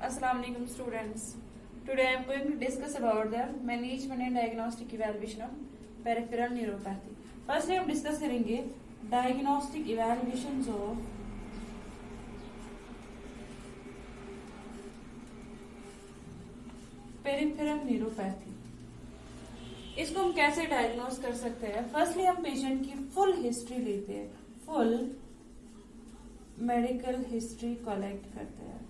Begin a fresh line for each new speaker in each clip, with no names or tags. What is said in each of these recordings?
Assalamu alaikum students. Today I am going to discuss about the management and diagnostic evaluation of peripheral neuropathy. Firstly हम discuss करेंगे diagnostic evaluations of peripheral neuropathy. इसको हम कैसे diagnose कर सकते हैं? Firstly हम पेशेंट की फुल हिस्ट्री लेते हैं, फुल मेडिकल हिस्ट्री कलेक्ट करते हैं।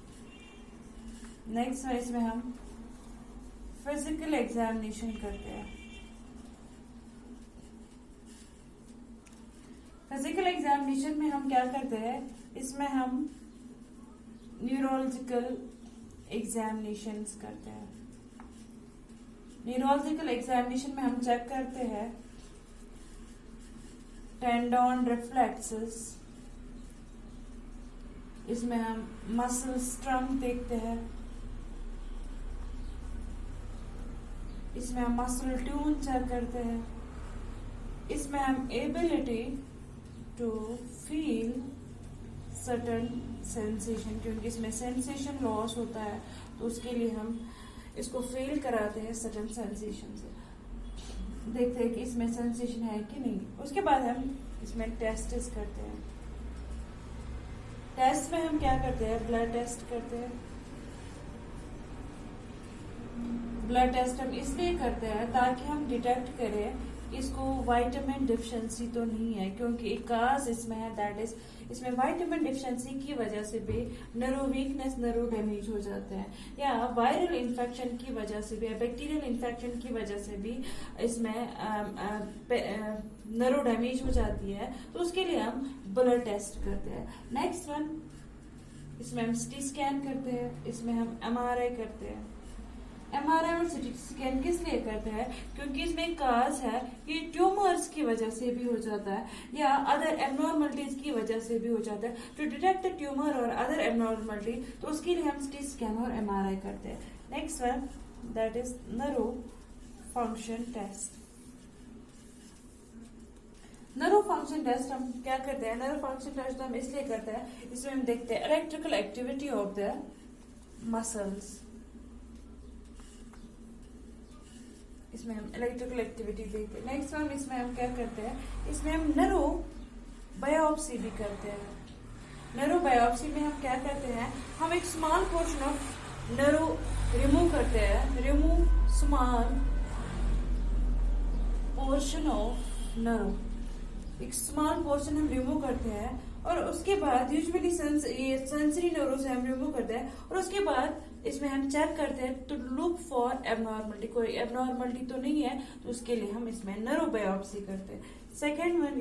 नेक्स्ट वाइज में हम फिजिकल एग्जामिनेशन करते हैं। फिजिकल एग्जामिनेशन में हम क्या करते हैं? इसमें हम न्यूरोलॉजिकल एग्जामिनेशंस करते हैं। न्यूरोलॉजिकल एग्जामिनेशन में हम चेक करते हैं टेंडन रिफ्लेक्सेस, इसमें हम मसल स्ट्रेंथ देखते हैं, इसमें हम मसल ट्यून चेक करते हैं, इसमें हम ability to feel certain sensation, क्योंकि इसमें सेंसेशन लॉस होता है तो उसके लिए हम इसको फील कराते हैं सर्टेन सेंसेशन से, देखते हैं कि इसमें सेंसेशन है कि नहीं। उसके बाद हम इसमें टेस्ट करते हैं। टेस्ट में हम क्या करते हैं? ब्लड टेस्ट करते हैं। ब्लड टेस्ट हम इसलिए करते हैं ताकि हम डिटेक्ट करें इसको विटामिन डिफिशिएंसी तो नहीं है, क्योंकि एक काज इसमें है, दैट इज इसमें विटामिन डिफिशिएंसी की वजह से भी नर्व वीकनेस, नर्व डैमेज हो जाते हैं, या वायरल इन्फेक्शन की वजह से भी, बैक्टीरियल इन्फेक्शन की वजह से भी इसमें नर्व डैमेज हो जाती है। तो उसके लिए हम ब्लड टेस्ट करते हैं। नेक्स्ट वन, इसमें हम सिटी स्कैन करते हैं, इसमें हम एमआरआई करते हैं। एमआरआई और सिटी स्कैन किस लिए करते हैं? क्योंकि इसमें एक काज है कि ट्यूमर्स की वजह से भी हो जाता है या अदर एबनॉर्मलिटीज की वजह से भी हो जाता है। टू डिटेक्ट द ट्यूमर और अदर एबनॉर्मलिटी, तो उसके लिए हम सिटी स्कैन और एमआरआई करते हैं। Next one, that is nerve function test. Nerve function test हम क्या करते हैं? नर्व फंक्शन टेस्ट हम इसलिए करते हैं, इसमें हम देखते हैं electrical activity of the muscles. इसमें हम इलेक्ट्रिकल एक्टिविटी देखते हैं। नेक्स्ट वन, इसमें हम क्या करते हैं? इसमें हम नर्व बायोप्सी भी करते हैं। नर्व बायोप्सी में हम क्या करते हैं? हम एक small portion of nerve remove करते हैं, remove small portion of nerve, एक स्मॉल पोर्शन हम रिमूव करते हैं, और उसके बाद यूजुअली ये सेंसरी नर्व से हम रिमूव करते हैं, और उसके बाद इसमें हम चेक करते हैं तो लुक फॉर एबनॉर्मलिटी, कोई एबनॉर्मलिटी तो नहीं है, तो उसके लिए हम इसमें नर्व बायोप्सी करते हैं। सेकेंड वन,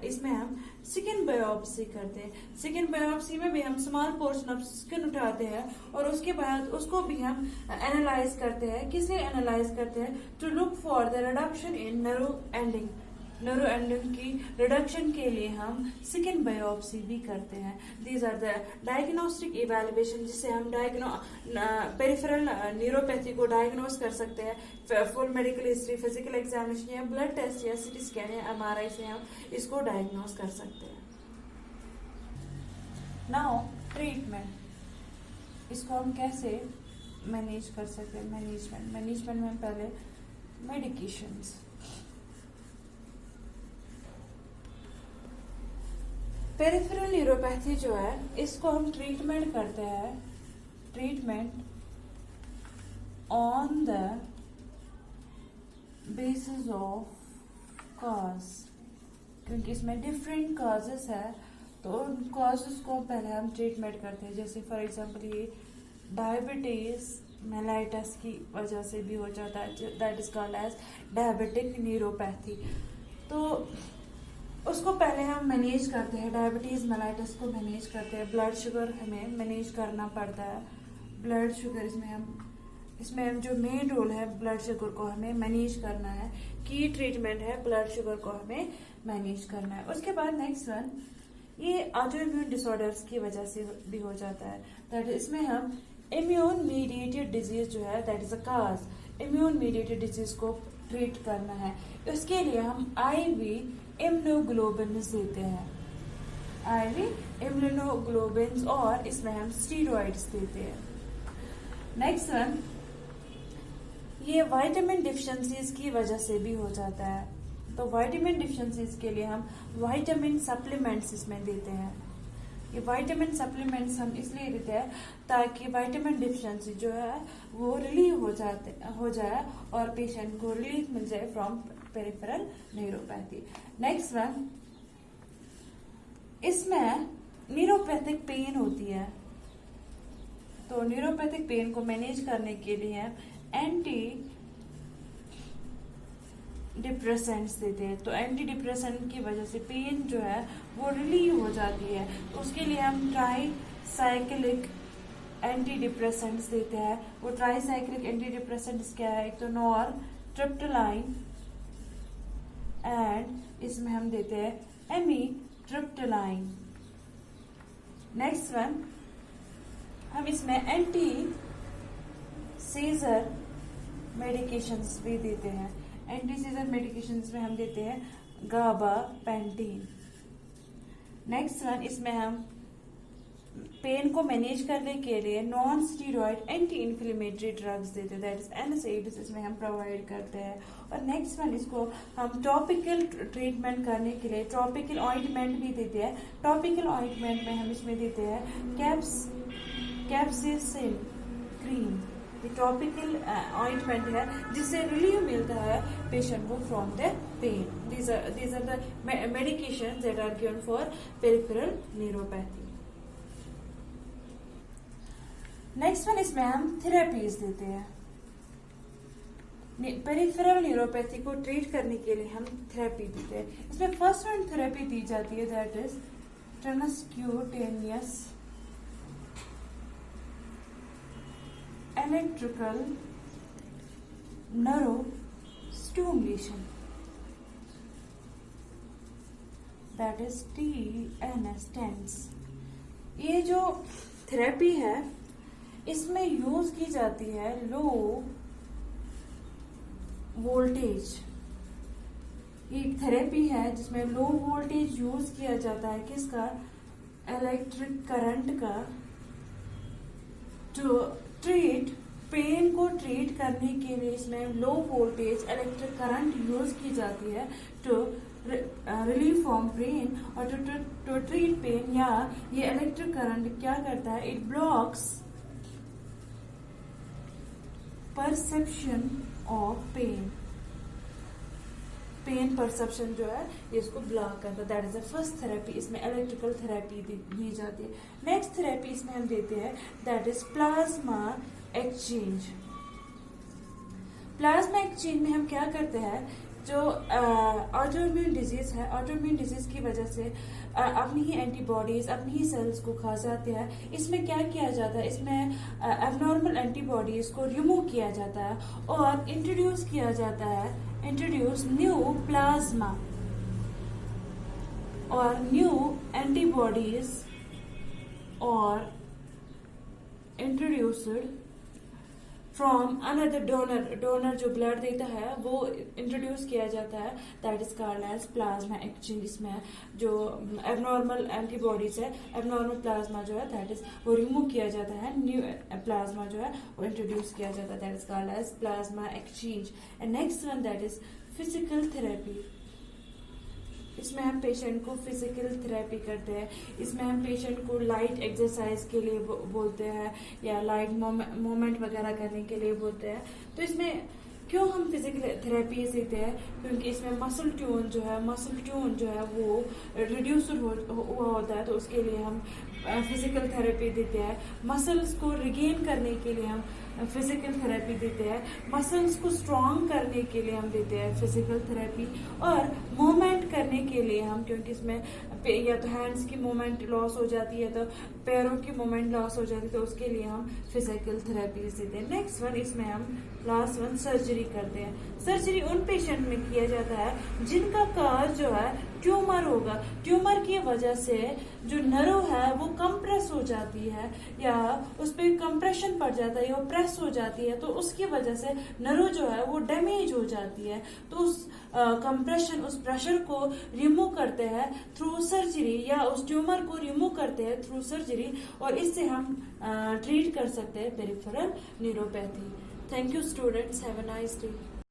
इसमें हम स्किन बायोप्सी करते हैं। स्किन बायोप्सी में भी हम स्मॉल पोर्शन ऑफ स्किन उठाते हैं, और उसके बाद उसको भी हम एनालाइज करते हैं। किस लिए एनालाइज करते हैं? To look for the reduction in nerve ending, nerve ending की रिडक्शन के लिए हम स्किन बायोप्सी भी करते हैं। These are the diagnostic evaluation, जिससे हम पेरिफेरल न्यूरोपैथी को डायग्नोस कर सकते हैं। Full medical history, physical examination या ब्लड टेस्ट या सिटी स्कैन या एमआरआई से हम इसको डायग्नोस कर सकते हैं। नाउ ट्रीटमेंट, इसको हम कैसे मैनेज कर सकते हैं? मैनेजमेंट में पहले मेडिकेशंस। पेरिफेरल न्यूरोपैथी जो है, इसको हम ट्रीटमेंट करते हैं, treatment on the basis of cause, क्योंकि इसमें डिफरेंट कॉजेस है, तो उन कॉजेस को पहले हम ट्रीटमेंट करते हैं। जैसे फॉर एग्जांपल ये डायबिटीज मेलाइटस की वजह से भी हो जाता है, that is called as diabetic neuropathy. तो उसको पहले हम मैनेज करते हैं, डायबिटीज मेलाइटस को मैनेज करते हैं। ब्लड शुगर हमें मैनेज करना पड़ता है, ब्लड शुगर इसमें हम जो मेन रोल है ब्लड शुगर को हमें मैनेज करना है, की ट्रीटमेंट है ब्लड शुगर को हमें मैनेज करना है। उसके बाद नेक्स्ट वन, ये ऑटो इम्यून डिसऑर्डर्स की वजह से भी हो जाता है, दैट इसमें हम इम्यून मीडिएटेड डिजीज जो है, that is a cause, immune mediated disease को ट्रीट करना है। उसके लिए हम IV इम्यूनोग्लोबिन देते हैं, IV इम्यूनोग्लोबिन, और इसमें हम स्टीरॉइड्स देते हैं। नेक्स्ट वन, ये विटामिन डिफिशिएंसीज की वजह से भी हो जाता है। तो विटामिन डिफिशिएंसीज के लिए हम विटामिन सप्लीमेंट्स इसमें देते हैं। ये विटामिन सप्लीमेंट्स हम इसलिए देते हैं ताकि विटामिन डिफिशिएंसी जो है वो रिलीव हो जाए और पेशेंट को रिलीफ मिल जाए from peripheral neuropathy. Next one, इसमें न्यूरोपैथिक पेन होती है। तो न्यूरोपैथिक पेन को मैनेज करने के लिए एंटी डिप्रेसेंट्स देते हैं। तो एंटी डिप्रेसेंट की वजह से पेन जो है वो रिलीव हो जाती है। तो उसके लिए हम ट्राईसाइक्लिक एंटी डिप्रेसेंट्स देते हैं। वो ट्राईसाइक्लिक एंटी डिप्रेसेंट्स क्या है? एक तो नॉरट्रिप्टालाइन एंड इसमें हम देते हैं एमीट्रिप्टालाइन। नेक्स्ट वन, हम इसमें एंटी सीजर मेडिकेशंस भी देते हैं। एंटी सीजर मेडिकेशंस में हम देते हैं गाबापेंटीन। नेक्स्ट वन, इसमें हम पेन को मैनेज करने के लिए non steroid anti inflammatory drugs देते हैं, दैट इज एनएसएइड्स इसमें हम प्रोवाइड करते हैं। और नेक्स्ट वन, इसको हम टॉपिकल ट्रीटमेंट करने के लिए टॉपिकल ऑइंटमेंट भी देते हैं। टॉपिकल ऑइंटमेंट में हम इसमें देते हैं कैप्साइसिन क्रीम। ये टॉपिकल ऑइंटमेंट है जिससे रिलीफ मिलता है पेशेंट को from the pain. these are the medications that are given for peripheral neuropathy. Next one, इसमें हम थेरेपीज देते हैं। पेरिफेरल न्यूरोपैथी को ट्रीट करने के लिए हम थेरेपी देते हैं। इसमें फर्स्ट वन थेरेपी दी जाती है, that is transcutaneous electrical neurostimulation, that is TNS, TENS। ये जो थेरेपी है इसमें यूज की जाती है लो वोल्टेज। ये एक थेरेपी है जिसमें लो वोल्टेज यूज किया जाता है किसका? इलेक्ट्रिक करंट का, जो ट्रीट पेन को ट्रीट करने के लिए इसमें low voltage electric current use की जाती है टू रिलीव फ्रॉम पेन और टू ट्रीट पेन। या ये इलेक्ट्रिक करंट क्या करता है? It blocks perception of pain. Pain perception जो है इसको ब्लॉक करता है। That is the first therapy. इसमें इलेक्ट्रिकल थेरेपी दी जाती है। नेक्स्ट थेरेपी इसमें हम देते हैं, that is plasma exchange. Plasma exchange में हम क्या करते हैं? जो ऑटोइम्यून डिजीज है, ऑटोइम्यून डिजीज की वजह से अपनी ही एंटीबॉडीज अपनी ही सेल्स को खा जाते हैं। इसमें क्या किया जाता है? इसमें एबनॉर्मल एंटीबॉडीज को रिमूव किया जाता है और इंट्रोड्यूस किया जाता है न्यू प्लाज्मा और न्यू एंटीबॉडीज और इंट्रोड्यूस्ड फ्रॉम अनदर डोनर जो ब्लड देता है वो इंट्रोड्यूस किया जाता है, that is called as plasma exchange. इसमें जो एबनॉर्मल एंटीबॉडीज है, एबनॉर्मल प्लाज्मा जो है दैट इज वो रिमूव किया जाता है, न्यू प्लाज्मा जो है वो इंट्रोड्यूस किया जाता है, that is called as plasma exchange. And next one, that is physical therapy. इसमें हम पेशेंट को फिजिकल थेरेपी करते हैं। इसमें हम पेशेंट को लाइट एक्सरसाइज के लिए बोलते हैं या लाइट मूवमेंट वगैरह करने के लिए बोलते हैं। तो इसमें क्यों हम फिजिकल थेरेपी देते हैं? क्योंकि इसमें मसल ट्यून जो है वो रिड्यूस हुआ होता है, तो उसके लिए हम फिजिकल थेरेपी देते हैं। मसल्स को रिगेन करने के लिए हम फिजिकल थेरेपी देते हैं। मसल्स को स्ट्रॉन्ग करने के लिए हम देते हैं फिजिकल थेरेपी। और मूवमेंट करने के लिए हम, क्योंकि इसमें या तो हैंड्स की मूवमेंट लॉस हो जाती है तो पैरों की मूवमेंट लॉस हो जाती है, तो उसके लिए हम फिजिकल थेरेपी देते हैं। नेक्स्ट वन, इसमें हम लास्ट वन सर्जरी करते हैं। सर्जरी उन पेशेंट में किया जाता है जिनका काज जो है ट्यूमर होगा। ट्यूमर की वजह से जो नर्व है वो कंप्रेस हो जाती है या उस पर कंप्रेशन पड़ जाता है या प्रेस हो जाती है, तो उसकी वजह से नर्व जो है वो डैमेज हो जाती है। तो उस कंप्रेशन, उस प्रेशर को रिमूव करते हैं थ्रू सर्जरी या उस ट्यूमर को रिमूव करते हैं थ्रू सर्जरी, और इससे हम ट्रीट कर सकते हैं peripheral neuropathy. Thank you students, have a nice day.